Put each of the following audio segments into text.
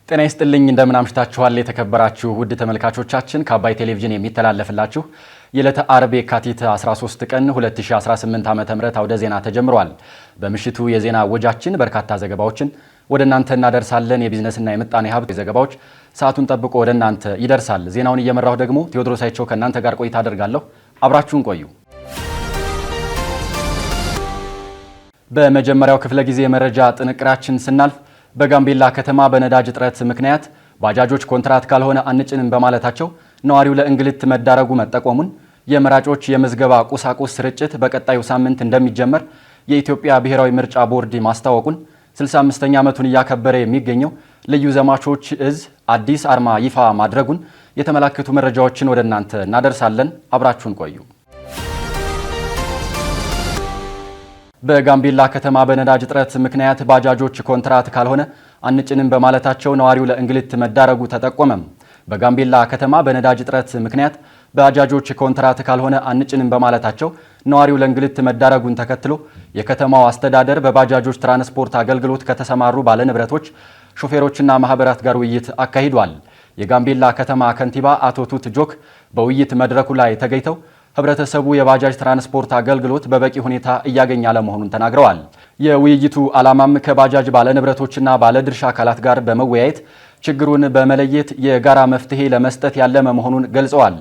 ጤና ይስጥልኝ እንደምን አምሽታችኋል የተከበራችሁ ውድ ተመልካቾቻችን ከአባይ ቴሌቪዥን የሚተላለፍላችሁ የዕለተ አርብ የካቲት 13 ቀን 2018 ዓ.ም አውደ ዜና ተጀምሯል። በምሽቱ የዜና ወጃችን በርካታ ዘገባዎችን ወደ እናንተ እናደርሳለን። የቢዝነስና የምጣኔ ሀብት ዘገባዎች ሰዓቱን ጠብቆ ወደ እናንተ ይደርሳል። ዜናውን እየመራሁ ደግሞ ቴዎድሮስ አይቸው ከእናንተ ጋር ቆይታ አደርጋለሁ። አብራችሁን ቆዩ። በመጀመሪያው ክፍለ ጊዜ መረጃ ጥንቅራችን ስናልፍ በጋምቤላ ከተማ በነዳጅ እጥረት ምክንያት ባጃጆች ኮንትራት ካልሆነ አንጭንም በማለታቸው ነዋሪው ለእንግልት መዳረጉ መጠቆሙን፣ የመራጮች የምዝገባ ቁሳቁስ ስርጭት በቀጣዩ ሳምንት እንደሚጀመር የኢትዮጵያ ብሔራዊ ምርጫ ቦርድ ማስታወቁን፣ 65ኛ ዓመቱን እያከበረ የሚገኘው ልዩ ዘማቾች እዝ አዲስ አርማ ይፋ ማድረጉን የተመላከቱ መረጃዎችን ወደ እናንተ እናደርሳለን። አብራችሁን ቆዩ። በጋምቤላ ከተማ በነዳጅ እጥረት ምክንያት ባጃጆች ኮንትራት ካልሆነ አንጭንም በማለታቸው ነዋሪው ለእንግልት መዳረጉ ተጠቆመ። በጋምቤላ ከተማ በነዳጅ እጥረት ምክንያት ባጃጆች ኮንትራት ካልሆነ አንጭንም በማለታቸው ነዋሪው ለእንግልት መዳረጉን ተከትሎ የከተማው አስተዳደር በባጃጆች ትራንስፖርት አገልግሎት ከተሰማሩ ባለንብረቶች፣ ሾፌሮችና ማህበራት ጋር ውይይት አካሂዷል። የጋምቤላ ከተማ ከንቲባ አቶ ቱት ጆክ በውይይት መድረኩ ላይ ተገኝተው ህብረተሰቡ የባጃጅ ትራንስፖርት አገልግሎት በበቂ ሁኔታ እያገኘ አለመሆኑን ተናግረዋል። የውይይቱ ዓላማም ከባጃጅ ባለንብረቶችና ባለድርሻ አካላት ጋር በመወያየት ችግሩን በመለየት የጋራ መፍትሄ ለመስጠት ያለመ መሆኑን ገልጸዋል።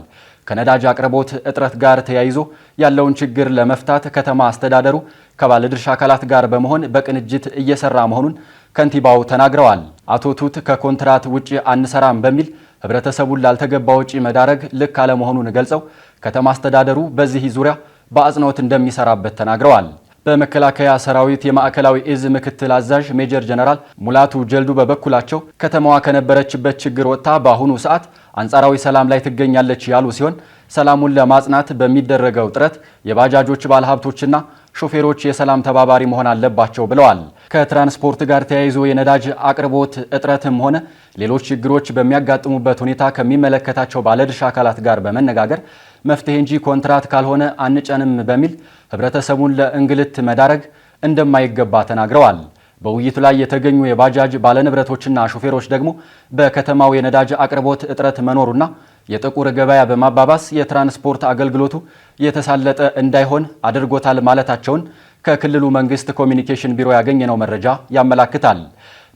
ከነዳጅ አቅርቦት እጥረት ጋር ተያይዞ ያለውን ችግር ለመፍታት ከተማ አስተዳደሩ ከባለድርሻ አካላት ጋር በመሆን በቅንጅት እየሰራ መሆኑን ከንቲባው ተናግረዋል። አቶ ቱት ከኮንትራት ውጪ አንሰራም በሚል ህብረተሰቡን ላልተገባ ወጪ መዳረግ ልክ አለመሆኑን ገልጸው ከተማ አስተዳደሩ በዚህ ዙሪያ በአጽንኦት እንደሚሰራበት ተናግረዋል። በመከላከያ ሰራዊት የማዕከላዊ እዝ ምክትል አዛዥ ሜጀር ጀነራል ሙላቱ ጀልዱ በበኩላቸው ከተማዋ ከነበረችበት ችግር ወጥታ በአሁኑ ሰዓት አንጻራዊ ሰላም ላይ ትገኛለች ያሉ ሲሆን ሰላሙን ለማጽናት በሚደረገው ጥረት የባጃጆች ባለሀብቶችና ሾፌሮች የሰላም ተባባሪ መሆን አለባቸው ብለዋል። ከትራንስፖርት ጋር ተያይዞ የነዳጅ አቅርቦት እጥረትም ሆነ ሌሎች ችግሮች በሚያጋጥሙበት ሁኔታ ከሚመለከታቸው ባለድርሻ አካላት ጋር በመነጋገር መፍትሄ እንጂ ኮንትራት ካልሆነ አንጨንም በሚል ህብረተሰቡን ለእንግልት መዳረግ እንደማይገባ ተናግረዋል። በውይይቱ ላይ የተገኙ የባጃጅ ባለንብረቶችና ሾፌሮች ደግሞ በከተማው የነዳጅ አቅርቦት እጥረት መኖሩና የጥቁር ገበያ በማባባስ የትራንስፖርት አገልግሎቱ የተሳለጠ እንዳይሆን አድርጎታል ማለታቸውን ከክልሉ መንግስት ኮሚኒኬሽን ቢሮ ያገኘነው መረጃ ያመላክታል።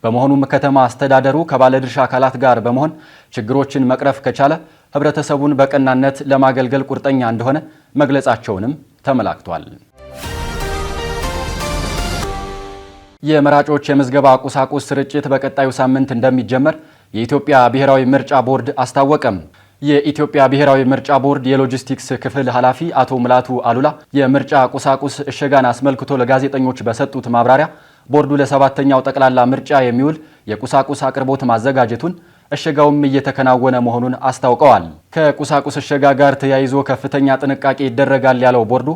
በመሆኑም ከተማ አስተዳደሩ ከባለድርሻ አካላት ጋር በመሆን ችግሮችን መቅረፍ ከቻለ ህብረተሰቡን በቀናነት ለማገልገል ቁርጠኛ እንደሆነ መግለጻቸውንም ተመላክቷል። የመራጮች የምዝገባ ቁሳቁስ ስርጭት በቀጣዩ ሳምንት እንደሚጀመር የኢትዮጵያ ብሔራዊ ምርጫ ቦርድ አስታወቀም። የኢትዮጵያ ብሔራዊ ምርጫ ቦርድ የሎጂስቲክስ ክፍል ኃላፊ አቶ ሙላቱ አሉላ የምርጫ ቁሳቁስ እሸጋን አስመልክቶ ለጋዜጠኞች በሰጡት ማብራሪያ ቦርዱ ለሰባተኛው ጠቅላላ ምርጫ የሚውል የቁሳቁስ አቅርቦት ማዘጋጀቱን እሸጋውም እየተከናወነ መሆኑን አስታውቀዋል። ከቁሳቁስ እሸጋ ጋር ተያይዞ ከፍተኛ ጥንቃቄ ይደረጋል ያለው ቦርዱ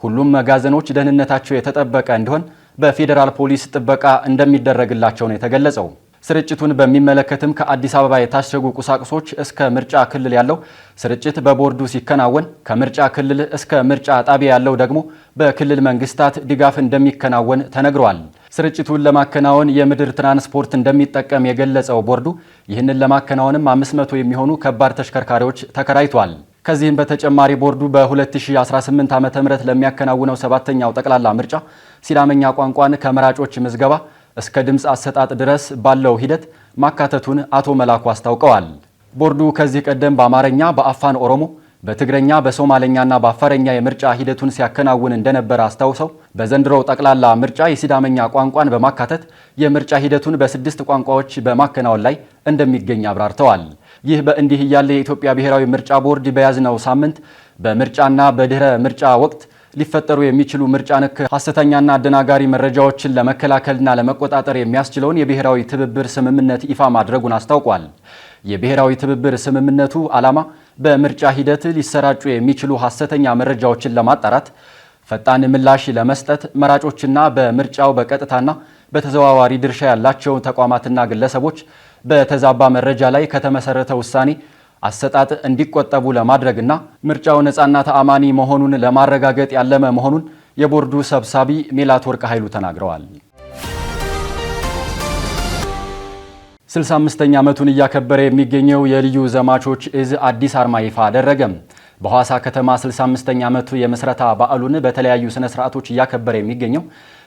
ሁሉም መጋዘኖች ደህንነታቸው የተጠበቀ እንዲሆን በፌዴራል ፖሊስ ጥበቃ እንደሚደረግላቸው ነው የተገለጸው። ስርጭቱን በሚመለከትም ከአዲስ አበባ የታሸጉ ቁሳቁሶች እስከ ምርጫ ክልል ያለው ስርጭት በቦርዱ ሲከናወን ከምርጫ ክልል እስከ ምርጫ ጣቢያ ያለው ደግሞ በክልል መንግስታት ድጋፍ እንደሚከናወን ተነግሯል። ስርጭቱን ለማከናወን የምድር ትራንስፖርት እንደሚጠቀም የገለጸው ቦርዱ ይህንን ለማከናወንም 500 የሚሆኑ ከባድ ተሽከርካሪዎች ተከራይቷል። ከዚህም በተጨማሪ ቦርዱ በ2018 ዓ.ም ለሚያከናውነው ሰባተኛው ጠቅላላ ምርጫ ሲዳመኛ ቋንቋን ከመራጮች ምዝገባ እስከ ድምፅ አሰጣጥ ድረስ ባለው ሂደት ማካተቱን አቶ መላኩ አስታውቀዋል። ቦርዱ ከዚህ ቀደም በአማርኛ፣ በአፋን ኦሮሞ፣ በትግረኛ፣ በሶማሌኛና በአፋረኛ የምርጫ ሂደቱን ሲያከናውን እንደነበረ አስታውሰው በዘንድሮው ጠቅላላ ምርጫ የሲዳመኛ ቋንቋን በማካተት የምርጫ ሂደቱን በ6 ቋንቋዎች በማከናወን ላይ እንደሚገኝ አብራርተዋል። ይህ በእንዲህ እያለ የኢትዮጵያ ብሔራዊ ምርጫ ቦርድ በያዝነው ሳምንት በምርጫና በድህረ ምርጫ ወቅት ሊፈጠሩ የሚችሉ ምርጫ ነክ ሐሰተኛና አደናጋሪ መረጃዎችን ለመከላከልና ለመቆጣጠር የሚያስችለውን የብሔራዊ ትብብር ስምምነት ይፋ ማድረጉን አስታውቋል። የብሔራዊ ትብብር ስምምነቱ ዓላማ በምርጫ ሂደት ሊሰራጩ የሚችሉ ሐሰተኛ መረጃዎችን ለማጣራት፣ ፈጣን ምላሽ ለመስጠት፣ መራጮችና በምርጫው በቀጥታና በተዘዋዋሪ ድርሻ ያላቸው ተቋማትና ግለሰቦች በተዛባ መረጃ ላይ ከተመሰረተ ውሳኔ አሰጣጥ እንዲቆጠቡ ለማድረግና ምርጫው ነፃና ተአማኒ መሆኑን ለማረጋገጥ ያለመ መሆኑን የቦርዱ ሰብሳቢ ሜላትወርቅ ኃይሉ ተናግረዋል። 65ኛ ዓመቱን እያከበረ የሚገኘው የልዩ ዘማቾች እዝ አዲስ አርማ ይፋ አደረገ። በሐዋሳ ከተማ 65ኛ ዓመቱ የምስረታ በዓሉን በተለያዩ ስነ ስርዓቶች እያከበረ የሚገኘው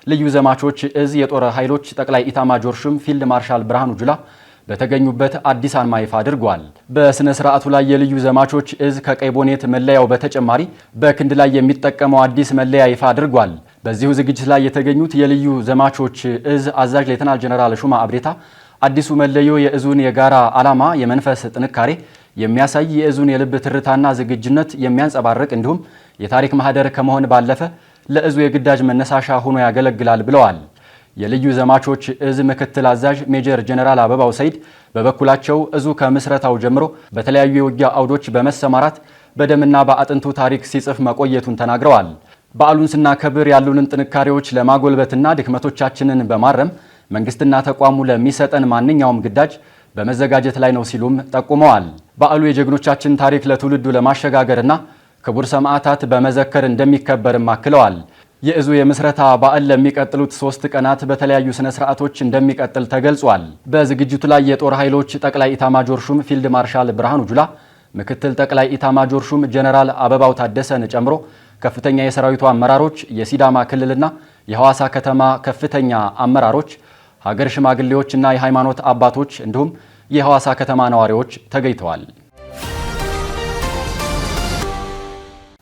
ልዩ ዘማቾች እዝ የጦር ኃይሎች ጠቅላይ ኢታማጆር ሹም ፊልድ ማርሻል ብርሃኑ ጁላ በተገኙበት አዲስ አርማ ይፋ አድርጓል። በስነ ስርዓቱ ላይ የልዩ ዘማቾች እዝ ከቀይ ቦኔት መለያው በተጨማሪ በክንድ ላይ የሚጠቀመው አዲስ መለያ ይፋ አድርጓል። በዚሁ ዝግጅት ላይ የተገኙት የልዩ ዘማቾች እዝ አዛዥ ሌተናል ጀነራል ሹማ አብዴታ አዲሱ መለዮ የእዙን የጋራ ዓላማ የመንፈስ ጥንካሬ የሚያሳይ የእዙን የልብ ትርታና ዝግጁነት የሚያንጸባርቅ እንዲሁም የታሪክ ማህደር ከመሆን ባለፈ ለእዙ የግዳጅ መነሳሻ ሆኖ ያገለግላል ብለዋል። የልዩ ዘማቾች እዝ ምክትል አዛዥ ሜጀር ጀነራል አበባው ሰይድ በበኩላቸው እዙ ከምስረታው ጀምሮ በተለያዩ የውጊያ አውዶች በመሰማራት በደምና በአጥንቱ ታሪክ ሲጽፍ መቆየቱን ተናግረዋል። በዓሉን ስናከብር ያሉንን ጥንካሬዎች ለማጎልበትና ድክመቶቻችንን በማረም መንግስትና ተቋሙ ለሚሰጠን ማንኛውም ግዳጅ በመዘጋጀት ላይ ነው ሲሉም ጠቁመዋል። በዓሉ የጀግኖቻችን ታሪክ ለትውልዱ ለማሸጋገርና ክቡር ሰማዕታት በመዘከር እንደሚከበርም አክለዋል። የእዙ የምስረታ በዓል ለሚቀጥሉት 3 ቀናት በተለያዩ ስነ ስርዓቶች እንደሚቀጥል ተገልጿል። በዝግጅቱ ላይ የጦር ኃይሎች ጠቅላይ ኢታማጆር ሹም ፊልድ ማርሻል ብርሃኑ ጁላ፣ ምክትል ጠቅላይ ኢታማጆር ሹም ጀነራል አበባው ታደሰን ጨምሮ ከፍተኛ የሰራዊቱ አመራሮች፣ የሲዳማ ክልልና የሐዋሳ ከተማ ከፍተኛ አመራሮች፣ ሀገር ሽማግሌዎችና የሃይማኖት አባቶች እንዲሁም የሐዋሳ ከተማ ነዋሪዎች ተገኝተዋል።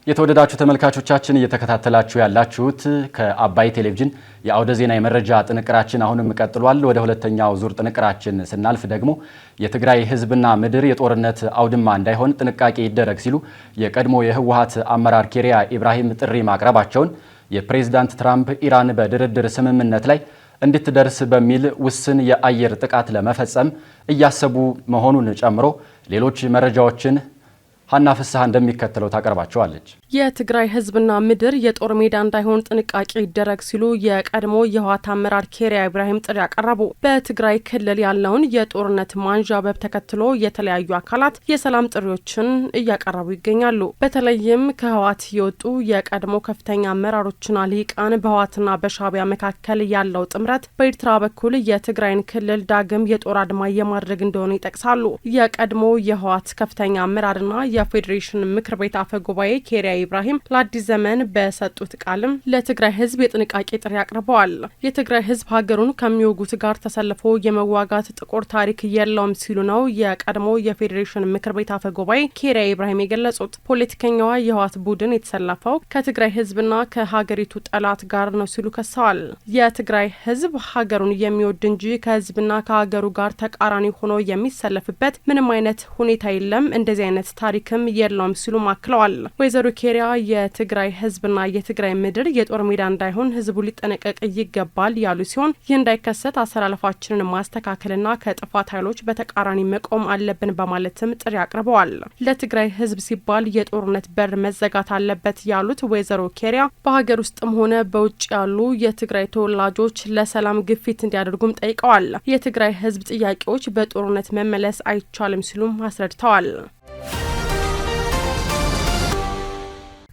የተወደዳችሁ ተመልካቾቻችን እየተከታተላችሁ ያላችሁት ከአባይ ቴሌቪዥን የአውደ ዜና የመረጃ ጥንቅራችን አሁንም ቀጥሏል። ወደ ሁለተኛው ዙር ጥንቅራችን ስናልፍ ደግሞ የትግራይ ሕዝብና ምድር የጦርነት አውድማ እንዳይሆን ጥንቃቄ ይደረግ ሲሉ የቀድሞ የህወሓት አመራር ኬሪያ ኢብራሂም ጥሪ ማቅረባቸውን የፕሬዝዳንት ትራምፕ ኢራን በድርድር ስምምነት ላይ እንድትደርስ በሚል ውስን የአየር ጥቃት ለመፈጸም እያሰቡ መሆኑን ጨምሮ ሌሎች መረጃዎችን ሀና ፍስሐ እንደሚከተለው ታቀርባቸዋለች። የትግራይ ህዝብና ምድር የጦር ሜዳ እንዳይሆን ጥንቃቄ ይደረግ ሲሉ የቀድሞ የህወሓት አመራር ኬሪያ ኢብራሂም ጥሪ ያቀረቡ። በትግራይ ክልል ያለውን የጦርነት ማንዣበብ ተከትሎ የተለያዩ አካላት የሰላም ጥሪዎችን እያቀረቡ ይገኛሉ። በተለይም ከህወሓት የወጡ የቀድሞ ከፍተኛ አመራሮችና ልሂቃን በህወሓትና በሻዕቢያ መካከል ያለው ጥምረት በኤርትራ በኩል የትግራይን ክልል ዳግም የጦር አድማ የማድረግ እንደሆነ ይጠቅሳሉ። የቀድሞ የህወሓት ከፍተኛ አመራርና የፌዴሬሽን ምክር ቤት አፈ ጉባኤ ኬሪያ ኢብራሂም ለአዲስ ዘመን በሰጡት ቃልም ለትግራይ ህዝብ የጥንቃቄ ጥሪ አቅርበዋል። የትግራይ ህዝብ ሀገሩን ከሚወጉት ጋር ተሰልፎ የመዋጋት ጥቁር ታሪክ የለውም ሲሉ ነው የቀድሞ የፌዴሬሽን ምክር ቤት አፈ ጉባኤ ኬሪያ ኢብራሂም የገለጹት። ፖለቲከኛዋ የህወሓት ቡድን የተሰለፈው ከትግራይ ህዝብና ከሀገሪቱ ጠላት ጋር ነው ሲሉ ከሰዋል። የትግራይ ህዝብ ሀገሩን የሚወድ እንጂ ከህዝብና ከሀገሩ ጋር ተቃራኒ ሆኖ የሚሰለፍበት ምንም አይነት ሁኔታ የለም፣ እንደዚህ አይነት ታሪክም የለውም ሲሉ አክለዋል። ወይዘሮ ኬሪያ የትግራይ ህዝብና የትግራይ ምድር የጦር ሜዳ እንዳይሆን ህዝቡ ሊጠነቀቅ ይገባል ያሉ ሲሆን ይህ እንዳይከሰት አሰላለፋችንን ማስተካከልና ከጥፋት ኃይሎች በተቃራኒ መቆም አለብን በማለትም ጥሪ አቅርበዋል። ለትግራይ ህዝብ ሲባል የጦርነት በር መዘጋት አለበት ያሉት ወይዘሮ ኬሪያ በሀገር ውስጥም ሆነ በውጭ ያሉ የትግራይ ተወላጆች ለሰላም ግፊት እንዲያደርጉም ጠይቀዋል። የትግራይ ህዝብ ጥያቄዎች በጦርነት መመለስ አይቻልም ሲሉም አስረድተዋል።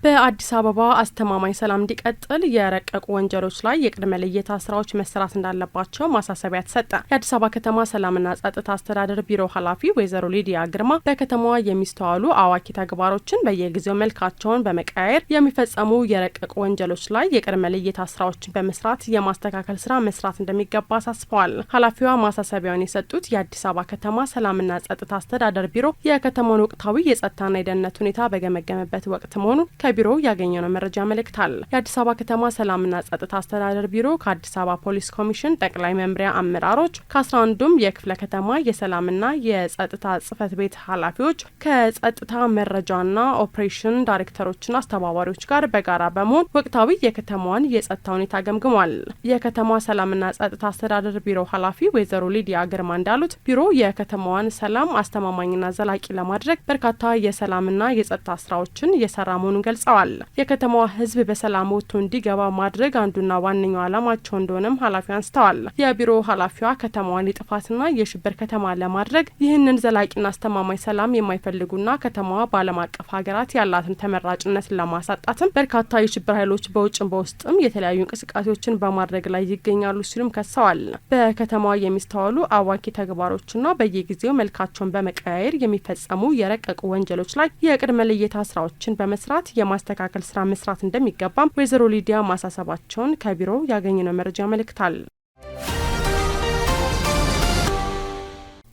በአዲስ አበባ አስተማማኝ ሰላም እንዲቀጥል የረቀቁ ወንጀሎች ላይ የቅድመ ልየታ ስራዎች መሰራት እንዳለባቸው ማሳሰቢያ ተሰጠ። የአዲስ አበባ ከተማ ሰላምና ጸጥታ አስተዳደር ቢሮ ኃላፊ ወይዘሮ ሊዲያ ግርማ በከተማዋ የሚስተዋሉ አዋኪ ተግባሮችን በየጊዜው መልካቸውን በመቀያየር የሚፈጸሙ የረቀቁ ወንጀሎች ላይ የቅድመ ልየታ ስራዎችን በመስራት የማስተካከል ስራ መስራት እንደሚገባ አሳስበዋል። ኃላፊዋ ማሳሰቢያውን የሰጡት የአዲስ አበባ ከተማ ሰላምና ጸጥታ አስተዳደር ቢሮ የከተማውን ወቅታዊ የጸጥታና የደህንነት ሁኔታ በገመገመበት ወቅት መሆኑን ከቢሮው ያገኘነው መረጃ ያመለክታል። የአዲስ አበባ ከተማ ሰላምና ጸጥታ አስተዳደር ቢሮ ከአዲስ አበባ ፖሊስ ኮሚሽን ጠቅላይ መምሪያ አመራሮች ከ11ዱም የክፍለ ከተማ የሰላምና የጸጥታ ጽህፈት ቤት ኃላፊዎች ከጸጥታ መረጃና ኦፕሬሽን ዳይሬክተሮችና አስተባባሪዎች ጋር በጋራ በመሆን ወቅታዊ የከተማዋን የጸጥታ ሁኔታ ገምግሟል። የከተማ ሰላምና ጸጥታ አስተዳደር ቢሮ ኃላፊ ወይዘሮ ሊዲያ ግርማ እንዳሉት ቢሮ የከተማዋን ሰላም አስተማማኝና ዘላቂ ለማድረግ በርካታ የሰላምና የጸጥታ ስራዎችን እየሰራ መሆኑን ገልጸዋል። ገልጸዋል። የከተማዋ ሕዝብ በሰላም ወጥቶ እንዲገባ ማድረግ አንዱና ዋነኛው ዓላማቸው እንደሆነም ኃላፊው አንስተዋል። የቢሮ ኃላፊዋ ከተማዋን የጥፋትና የሽብር ከተማ ለማድረግ ይህንን ዘላቂና አስተማማኝ ሰላም የማይፈልጉና ከተማዋ በዓለም አቀፍ ሀገራት ያላትን ተመራጭነት ለማሳጣትም በርካታ የሽብር ኃይሎች በውጭም በውስጥም የተለያዩ እንቅስቃሴዎችን በማድረግ ላይ ይገኛሉ ሲሉም ከሰዋል። በከተማዋ የሚስተዋሉ አዋኪ ተግባሮችና በየጊዜው መልካቸውን በመቀያየር የሚፈጸሙ የረቀቁ ወንጀሎች ላይ የቅድመ ልየታ ስራዎችን በመስራት የማስተካከል ስራ መስራት እንደሚገባም ወይዘሮ ሊዲያ ማሳሰባቸውን ከቢሮው ያገኘነው መረጃ ያመለክታል።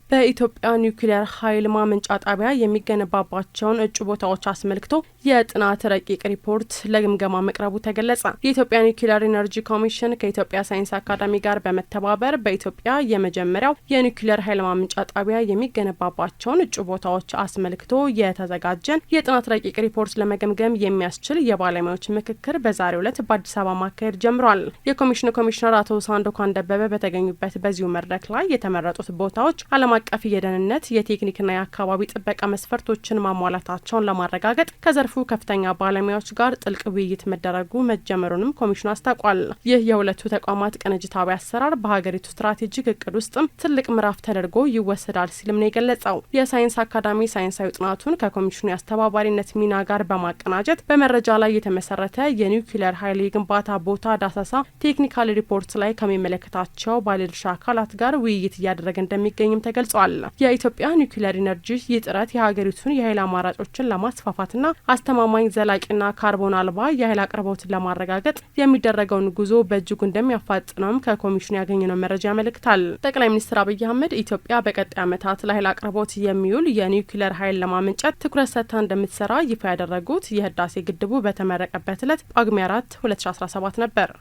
በኢትዮጵያ ኒውክሊየር ኃይል ማመንጫ ጣቢያ የሚገነባባቸውን እጩ ቦታዎች አስመልክቶ የጥናት ረቂቅ ሪፖርት ለግምገማ መቅረቡ ተገለጸ። የኢትዮጵያ ኒውክሊየር ኢነርጂ ኮሚሽን ከኢትዮጵያ ሳይንስ አካዳሚ ጋር በመተባበር በኢትዮጵያ የመጀመሪያው የኒውክሊየር ኃይል ማመንጫ ጣቢያ የሚገነባባቸውን እጩ ቦታዎች አስመልክቶ የተዘጋጀን የጥናት ረቂቅ ሪፖርት ለመገምገም የሚያስችል የባለሙያዎች ምክክር በዛሬው ዕለት በአዲስ አበባ ማካሄድ ጀምሯል። የኮሚሽኑ ኮሚሽነር አቶ ሳንዶካን ደበበ በተገኙበት በዚሁ መድረክ ላይ የተመረጡት ቦታዎች ዓለም አቀፍ የደህንነት የቴክኒክና የአካባቢ ጥበቃ መስፈርቶችን ማሟላታቸውን ለማረጋገጥ ከዘርፉ ከፍተኛ ባለሙያዎች ጋር ጥልቅ ውይይት መደረጉ መጀመሩንም ኮሚሽኑ አስታውቋል። ይህ የሁለቱ ተቋማት ቅንጅታዊ አሰራር በሀገሪቱ ስትራቴጂክ እቅድ ውስጥም ትልቅ ምዕራፍ ተደርጎ ይወሰዳል ሲልም ነው የገለጸው። የሳይንስ አካዳሚ ሳይንሳዊ ጥናቱን ከኮሚሽኑ የአስተባባሪነት ሚና ጋር በማቀናጀት በመረጃ ላይ የተመሰረተ የኒውክሊየር ኃይል የግንባታ ቦታ ዳሰሳ ቴክኒካል ሪፖርት ላይ ከሚመለከታቸው ባለድርሻ አካላት ጋር ውይይት እያደረገ እንደሚገኝም ተገልጿል። የኢትዮጵያ ኒውክሊየር ኢነርጂ ይህ ጥረት የሀገሪቱን የኃይል አማራጮችን ለማስፋፋትና አስተማማኝ ዘላቂና ካርቦን አልባ የኃይል አቅርቦትን ለማረጋገጥ የሚደረገውን ጉዞ በእጅጉ እንደሚያፋጥነውም ከኮሚሽኑ ያገኘነው መረጃ ያመለክታል። ጠቅላይ ሚኒስትር አብይ አህመድ ኢትዮጵያ በቀጣይ ዓመታት ለኃይል አቅርቦት የሚውል የኒውክሊየር ኃይል ለማመንጨት ትኩረት ሰጥታ እንደምትሰራ ይፋ ያደረጉት የህዳሴ ግድቡ በተመረቀበት ዕለት ጳጉሜ 4 2017 ነበር።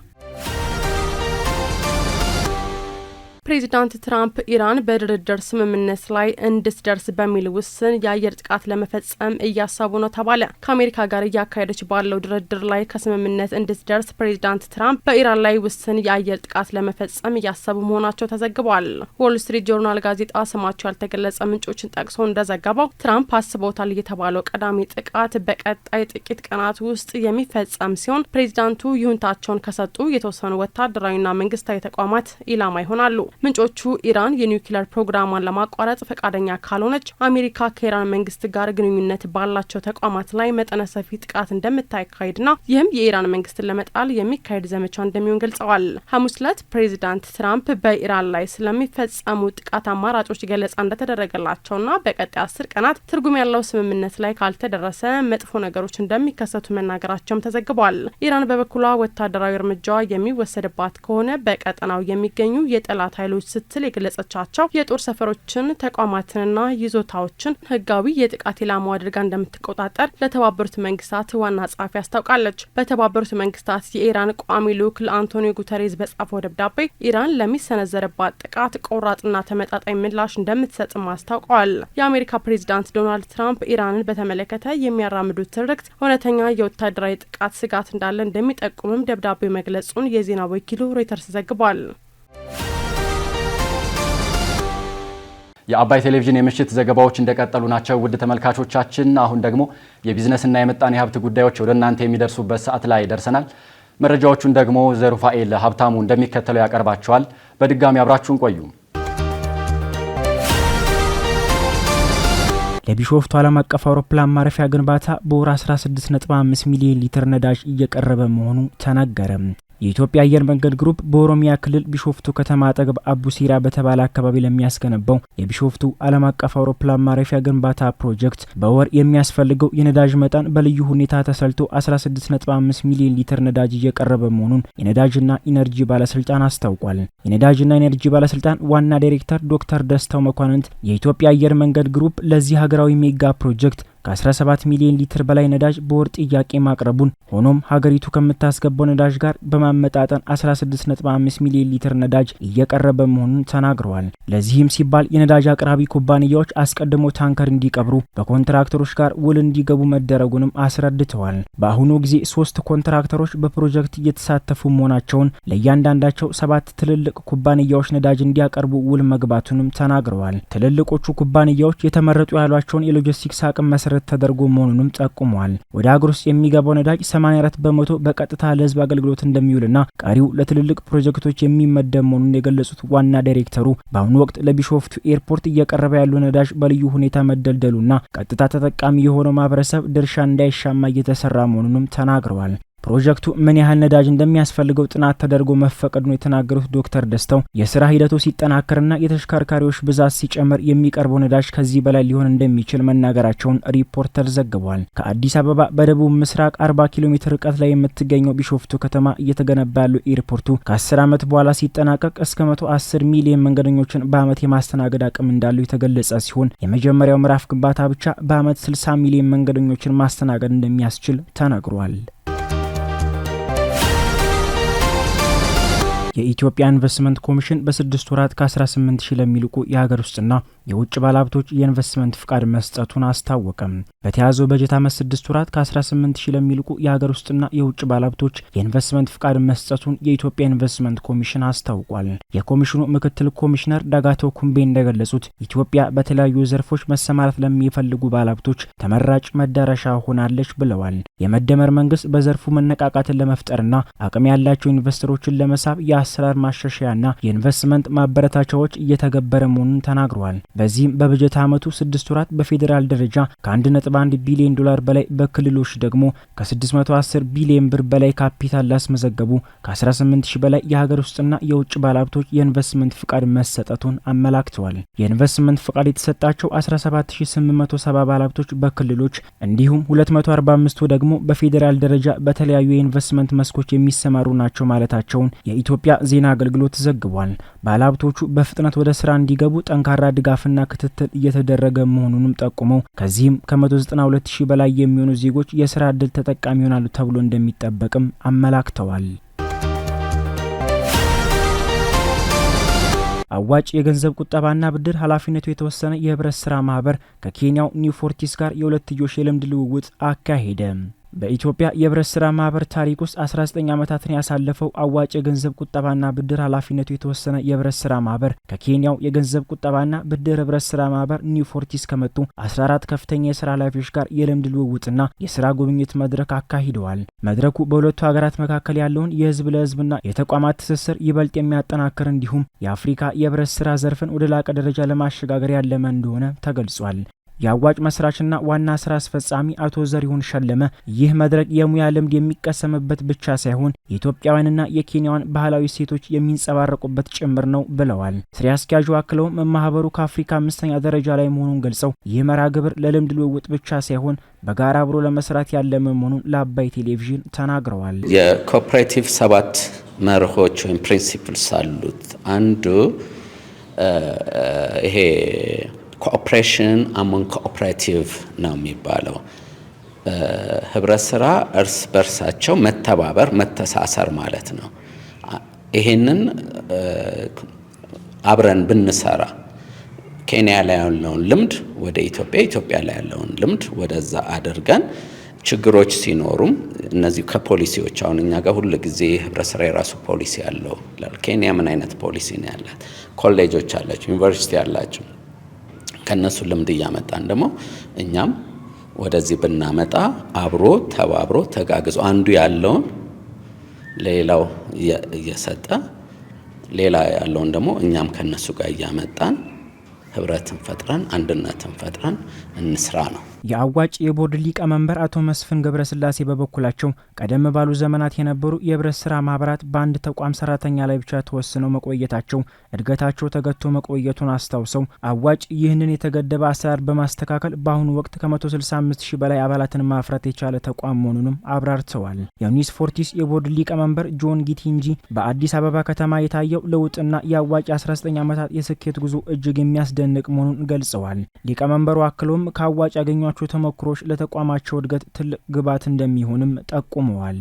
ፕሬዚዳንት ትራምፕ ኢራን በድርድር ስምምነት ላይ እንድትደርስ በሚል ውስን የአየር ጥቃት ለመፈጸም እያሰቡ ነው ተባለ። ከአሜሪካ ጋር እያካሄደች ባለው ድርድር ላይ ከስምምነት እንድትደርስ ፕሬዚዳንት ትራምፕ በኢራን ላይ ውስን የአየር ጥቃት ለመፈጸም እያሰቡ መሆናቸው ተዘግቧል። ዎል ስትሪት ጆርናል ጋዜጣ ስማቸው ያልተገለጸ ምንጮችን ጠቅሶ እንደዘገበው ትራምፕ አስበውታል የተባለው ቀዳሚ ጥቃት በቀጣይ ጥቂት ቀናት ውስጥ የሚፈጸም ሲሆን ፕሬዚዳንቱ ይሁንታቸውን ከሰጡ የተወሰኑ ወታደራዊና መንግስታዊ ተቋማት ኢላማ ይሆናሉ። ምንጮቹ ኢራን የኒውክሊየር ፕሮግራሟን ለማቋረጥ ፈቃደኛ ካልሆነች አሜሪካ ከኢራን መንግስት ጋር ግንኙነት ባላቸው ተቋማት ላይ መጠነ ሰፊ ጥቃት እንደምታካሂድና ይህም የኢራን መንግስትን ለመጣል የሚካሄድ ዘመቻ እንደሚሆን ገልጸዋል። ሐሙስ ዕለት ፕሬዚዳንት ትራምፕ በኢራን ላይ ስለሚፈጸሙ ጥቃት አማራጮች ገለጻ እንደተደረገላቸውና በቀጣይ 10 ቀናት ትርጉም ያለው ስምምነት ላይ ካልተደረሰ መጥፎ ነገሮች እንደሚከሰቱ መናገራቸውም ተዘግቧል። ኢራን በበኩሏ ወታደራዊ እርምጃዋ የሚወሰድባት ከሆነ በቀጠናው የሚገኙ የጠላት ኃይሎች ስትል የገለጸቻቸው የጦር ሰፈሮችን ተቋማትንና ይዞታዎችን ህጋዊ የጥቃት ኢላማ አድርጋ እንደምትቆጣጠር ለተባበሩት መንግስታት ዋና ጸሐፊ አስታውቃለች። በተባበሩት መንግስታት የኢራን ቋሚ ልዑክ ለአንቶኒዮ ጉተሬዝ በጻፈው ደብዳቤ ኢራን ለሚሰነዘርባት ጥቃት ቆራጥና ተመጣጣኝ ምላሽ እንደምትሰጥም አስታውቀዋል። የአሜሪካ ፕሬዚዳንት ዶናልድ ትራምፕ ኢራንን በተመለከተ የሚያራምዱት ትርክት እውነተኛ የወታደራዊ ጥቃት ስጋት እንዳለ እንደሚጠቁምም ደብዳቤው መግለጹን የዜና ወኪሉ ሮይተርስ ዘግቧል። የአባይ ቴሌቪዥን የምሽት ዘገባዎች እንደቀጠሉ ናቸው። ውድ ተመልካቾቻችን፣ አሁን ደግሞ የቢዝነስና የምጣኔ ሀብት ጉዳዮች ወደ እናንተ የሚደርሱበት ሰዓት ላይ ደርሰናል። መረጃዎቹን ደግሞ ዘሩፋኤል ሀብታሙ እንደሚከተለው ያቀርባቸዋል። በድጋሚ አብራችሁን ቆዩ። ለቢሾፍቱ ዓለም አቀፍ አውሮፕላን ማረፊያ ግንባታ በወር 16.5 ሚሊዮን ሊትር ነዳጅ እየቀረበ መሆኑ ተነገረ። የኢትዮጵያ አየር መንገድ ግሩፕ በኦሮሚያ ክልል ቢሾፍቱ ከተማ አጠገብ አቡሲራ በተባለ አካባቢ ለሚያስገነባው የቢሾፍቱ ዓለም አቀፍ አውሮፕላን ማረፊያ ግንባታ ፕሮጀክት በወር የሚያስፈልገው የነዳጅ መጠን በልዩ ሁኔታ ተሰልቶ 16.5 ሚሊዮን ሊትር ነዳጅ እየቀረበ መሆኑን የነዳጅና ኢነርጂ ባለስልጣን አስታውቋል። የነዳጅና ኢነርጂ ባለስልጣን ዋና ዳይሬክተር ዶክተር ደስታው መኳንንት የኢትዮጵያ አየር መንገድ ግሩፕ ለዚህ ሀገራዊ ሜጋ ፕሮጀክት ከ17 ሚሊዮን ሊትር በላይ ነዳጅ በወር ጥያቄ ማቅረቡን፣ ሆኖም ሀገሪቱ ከምታስገባው ነዳጅ ጋር በማመጣጠን 16.5 ሚሊዮን ሊትር ነዳጅ እየቀረበ መሆኑን ተናግረዋል። ለዚህም ሲባል የነዳጅ አቅራቢ ኩባንያዎች አስቀድሞ ታንከር እንዲቀብሩ በኮንትራክተሮች ጋር ውል እንዲገቡ መደረጉንም አስረድተዋል። በአሁኑ ጊዜ 3 ኮንትራክተሮች በፕሮጀክት እየተሳተፉ መሆናቸውን፣ ለእያንዳንዳቸው 7 ትልልቅ ኩባንያዎች ነዳጅ እንዲያቀርቡ ውል መግባቱንም ተናግረዋል። ትልልቆቹ ኩባንያዎች የተመረጡ ያሏቸውን የሎጂስቲክስ አቅም መሰረት መሰረት ተደርጎ መሆኑንም ጠቁመዋል። ወደ ሀገር ውስጥ የሚገባው ነዳጅ 84 በመቶ በቀጥታ ለህዝብ አገልግሎት እንደሚውልና ቀሪው ለትልልቅ ፕሮጀክቶች የሚመደብ መሆኑን የገለጹት ዋና ዳይሬክተሩ በአሁኑ ወቅት ለቢሾፍቱ ኤርፖርት እየቀረበ ያለው ነዳጅ በልዩ ሁኔታ መደልደሉና ቀጥታ ተጠቃሚ የሆነው ማህበረሰብ ድርሻ እንዳይሻማ እየተሰራ መሆኑንም ተናግረዋል። ፕሮጀክቱ ምን ያህል ነዳጅ እንደሚያስፈልገው ጥናት ተደርጎ መፈቀዱን የተናገሩት ዶክተር ደስተው የስራ ሂደቱ ሲጠናከርና የተሽከርካሪዎች ብዛት ሲጨምር የሚቀርበው ነዳጅ ከዚህ በላይ ሊሆን እንደሚችል መናገራቸውን ሪፖርተር ዘግቧል። ከአዲስ አበባ በደቡብ ምስራቅ 40 ኪሎ ሜትር ርቀት ላይ የምትገኘው ቢሾፍቱ ከተማ እየተገነባ ያለው ኤርፖርቱ ከ10 ዓመት በኋላ ሲጠናቀቅ እስከ 110 ሚሊዮን መንገደኞችን በአመት የማስተናገድ አቅም እንዳለው የተገለጸ ሲሆን የመጀመሪያው ምዕራፍ ግንባታ ብቻ በአመት 60 ሚሊዮን መንገደኞችን ማስተናገድ እንደሚያስችል ተነግሯል። የኢትዮጵያ ኢንቨስትመንት ኮሚሽን በ6 ወራት ከ18 ሺህ ለሚልቁ የሀገር ውስጥና የውጭ ባለሀብቶች የኢንቨስትመንት ፍቃድ መስጠቱን አስታወቀም። በተያዘው በጀት ዓመት 6 ወራት ከ18 ሺህ ለሚልቁ የሀገር ውስጥና የውጭ ባለሀብቶች የኢንቨስትመንት ፍቃድ መስጠቱን የኢትዮጵያ ኢንቨስትመንት ኮሚሽን አስታውቋል። የኮሚሽኑ ምክትል ኮሚሽነር ዳጋቶ ኩምቤ እንደገለጹት ኢትዮጵያ በተለያዩ ዘርፎች መሰማራት ለሚፈልጉ ባለሀብቶች ተመራጭ መዳረሻ ሆናለች ብለዋል። የመደመር መንግስት በዘርፉ መነቃቃትን ለመፍጠርና አቅም ያላቸው ኢንቨስተሮችን ለመሳብ የአሰራር ማሻሻያና የኢንቨስትመንት ማበረታቻዎች እየተገበረ መሆኑን ተናግረዋል። በዚህም በበጀት ዓመቱ 6 ወራት በፌዴራል ደረጃ ከ1.1 ቢሊዮን ዶላር በላይ በክልሎች ደግሞ ከ610 ቢሊዮን ብር በላይ ካፒታል ላስመዘገቡ ከ18 ሺህ በላይ የሀገር ውስጥና የውጭ ባለሀብቶች የኢንቨስትመንት ፍቃድ መሰጠቱን አመላክተዋል። የኢንቨስትመንት ፍቃድ የተሰጣቸው 17870 ባለሀብቶች በክልሎች እንዲሁም 245 ደግሞ በፌዴራል ደረጃ በተለያዩ የኢንቨስትመንት መስኮች የሚሰማሩ ናቸው ማለታቸውን የኢትዮጵያ ዜና አገልግሎት ዘግቧል። ባለሀብቶቹ በፍጥነት ወደ ስራ እንዲገቡ ጠንካራ ድጋፍና ክትትል እየተደረገ መሆኑንም ጠቁመው ከዚህም ከ192 ሺህ በላይ የሚሆኑ ዜጎች የስራ ዕድል ተጠቃሚ ይሆናሉ ተብሎ እንደሚጠበቅም አመላክተዋል። አዋጭ የገንዘብ ቁጠባና ብድር ኃላፊነቱ የተወሰነ የህብረት ስራ ማህበር ከኬንያው ኒው ፎርቲስ ጋር የሁለትዮሽ የልምድ ልውውጥ አካሄደ። በኢትዮጵያ የህብረት ስራ ማህበር ታሪክ ውስጥ 19 ዓመታትን ያሳለፈው አዋጭ የገንዘብ ቁጠባና ብድር ኃላፊነቱ የተወሰነ የህብረት ስራ ማህበር ከኬንያው የገንዘብ ቁጠባና ብድር ህብረት ስራ ማህበር ኒው ፎርቲስ ከመጡ 14 ከፍተኛ የስራ ኃላፊዎች ጋር የልምድ ልውውጥና የስራ ጉብኝት መድረክ አካሂደዋል። መድረኩ በሁለቱ ሀገራት መካከል ያለውን የህዝብ ለህዝብና የተቋማት ትስስር ይበልጥ የሚያጠናክር እንዲሁም የአፍሪካ የህብረት ስራ ዘርፍን ወደ ላቀ ደረጃ ለማሸጋገር ያለመ እንደሆነ ተገልጿል። የአዋጭ መስራችና ዋና ስራ አስፈጻሚ አቶ ዘሪሁን ሸለመ ይህ መድረክ የሙያ ልምድ የሚቀሰምበት ብቻ ሳይሆን የኢትዮጵያውያንና የኬንያውያን ባህላዊ ሴቶች የሚንጸባረቁበት ጭምር ነው ብለዋል። ስራ አስኪያጁ አክለውም ማህበሩ ከአፍሪካ 5ኛ ደረጃ ላይ መሆኑን ገልጸው ይህ መርሃ ግብር ለልምድ ልውውጥ ብቻ ሳይሆን በጋራ አብሮ ለመስራት ያለመ መሆኑን ለአባይ ቴሌቪዥን ተናግረዋል። የኮኦፐሬቲቭ 7 መርሆች ወይም ፕሪንሲፕልስ አሉት። አንዱ ይሄ ኮኦፕሬሽን አሞንግ ኮኦፕሬቲቭ ነው የሚባለው። ህብረት ስራ እርስ በርሳቸው መተባበር፣ መተሳሰር ማለት ነው። ይሄንን አብረን ብንሰራ ኬንያ ላይ ያለውን ልምድ ወደ ኢትዮጵያ፣ ኢትዮጵያ ላይ ያለውን ልምድ ወደዛ አድርገን ችግሮች ሲኖሩም እነዚህ ከፖሊሲዎች አሁን እኛ ጋር ሁሉ ጊዜ ህብረት ስራ የራሱ ፖሊሲ ያለው ኬንያ ምን አይነት ፖሊሲ ነው ያላት? ኮሌጆች አላቸው፣ ዩኒቨርሲቲ አላቸው። ከነሱ ልምድ እያመጣን ደግሞ እኛም ወደዚህ ብናመጣ አብሮ ተባብሮ ተጋግዞ አንዱ ያለውን ሌላው እየሰጠ ሌላ ያለውን ደግሞ እኛም ከነሱ ጋር እያመጣን ህብረትን ፈጥረን አንድነትን ፈጥረን እንስራ ነው። የአዋጭ የቦርድ ሊቀመንበር አቶ መስፍን ገብረስላሴ በበኩላቸው ቀደም ባሉ ዘመናት የነበሩ የህብረት ስራ ማህበራት በአንድ ተቋም ሰራተኛ ላይ ብቻ ተወስነው መቆየታቸው እድገታቸው ተገቶ መቆየቱን አስታውሰው አዋጭ ይህንን የተገደበ አሰራር በማስተካከል በአሁኑ ወቅት ከ165 ሺህ በላይ አባላትን ማፍራት የቻለ ተቋም መሆኑንም አብራርተዋል። የኒው ፎርቲስ የቦርድ ሊቀመንበር ጆን ጊቲንጂ በአዲስ አበባ ከተማ የታየው ለውጥና የአዋጭ 19 ዓመታት የስኬት ጉዞ እጅግ የሚያስደንቅ መሆኑን ገልጸዋል። ሊቀመንበሩ አክለውም ከአዋጭ ያገኙ ተሞክሮች ለተቋማቸው እድገት ትልቅ ግብዓት እንደሚሆንም ጠቁመዋል።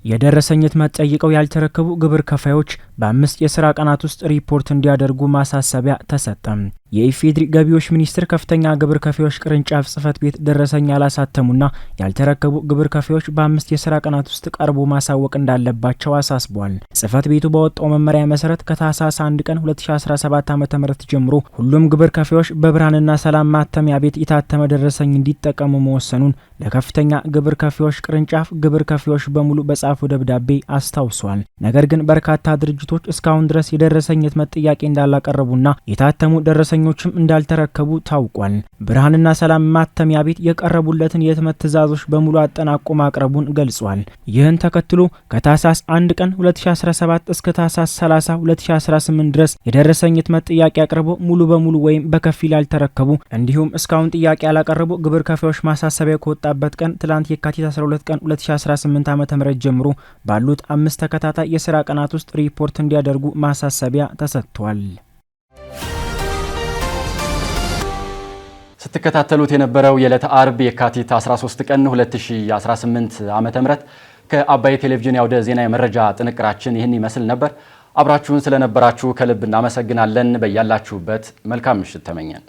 የደረሰኝ ህትመት ጠይቀው ያልተረከቡ ግብር ከፋዮች በ5 የስራ ቀናት ውስጥ ሪፖርት እንዲያደርጉ ማሳሰቢያ ተሰጠ። የኢፌዴሪ ገቢዎች ሚኒስቴር ከፍተኛ ግብር ከፋዮች ቅርንጫፍ ጽህፈት ቤት ደረሰኝ ያላሳተሙና ያልተረከቡ ግብር ከፋዮች በ5 የስራ ቀናት ውስጥ ቀርቦ ማሳወቅ እንዳለባቸው አሳስቧል። ጽህፈት ቤቱ ባወጣው መመሪያ መሰረት ከታህሳስ 1 ቀን 2017 ዓ.ም ጀምሮ ሁሉም ግብር ከፋዮች በብርሃንና ሰላም ማተሚያ ቤት የታተመ ደረሰኝ እንዲጠቀሙ መወሰኑን ለከፍተኛ ግብር ከፋዮች ቅርንጫፍ ግብር ከፋዮች በሙሉ በጻፉ ደብዳቤ አስታውሷል። ነገር ግን በርካታ ድርጅቶች እስካሁን ድረስ የደረሰኝ ህትመት ጥያቄ እንዳላቀረቡና የታተሙ ደረሰኞችም እንዳልተረከቡ ታውቋል። ብርሃንና ሰላም ማተሚያ ቤት የቀረቡለትን የህትመት ትዕዛዞች በሙሉ አጠናቆ ማቅረቡን ገልጿል። ይህን ተከትሎ ከታህሳስ 1 ቀን 2017 እስከ ታህሳስ 30 2018 ድረስ የደረሰኝ ህትመት ጥያቄ አቅርበው ሙሉ በሙሉ ወይም በከፊል ያልተረከቡ እንዲሁም እስካሁን ጥያቄ ያላቀረቡ ግብር ከፋዮች ማሳሰቢያ ከወጣበት ቀን ትላንት የካቲት 12 ቀን 2018 ዓ.ም ጀምሮ ባሉት 5 ተከታታይ የስራ ቀናት ውስጥ ሪፖርት እንዲያደርጉ ማሳሰቢያ ተሰጥቷል። ስትከታተሉት የነበረው የዕለተ አርብ የካቲት 13 ቀን 2018 ዓ.ም ከአባይ ቴሌቪዥን ያውደ ዜና የመረጃ ጥንቅራችን ይህን ይመስል ነበር። አብራችሁን ስለነበራችሁ ከልብ እናመሰግናለን። በያላችሁበት መልካም ምሽት ተመኘን።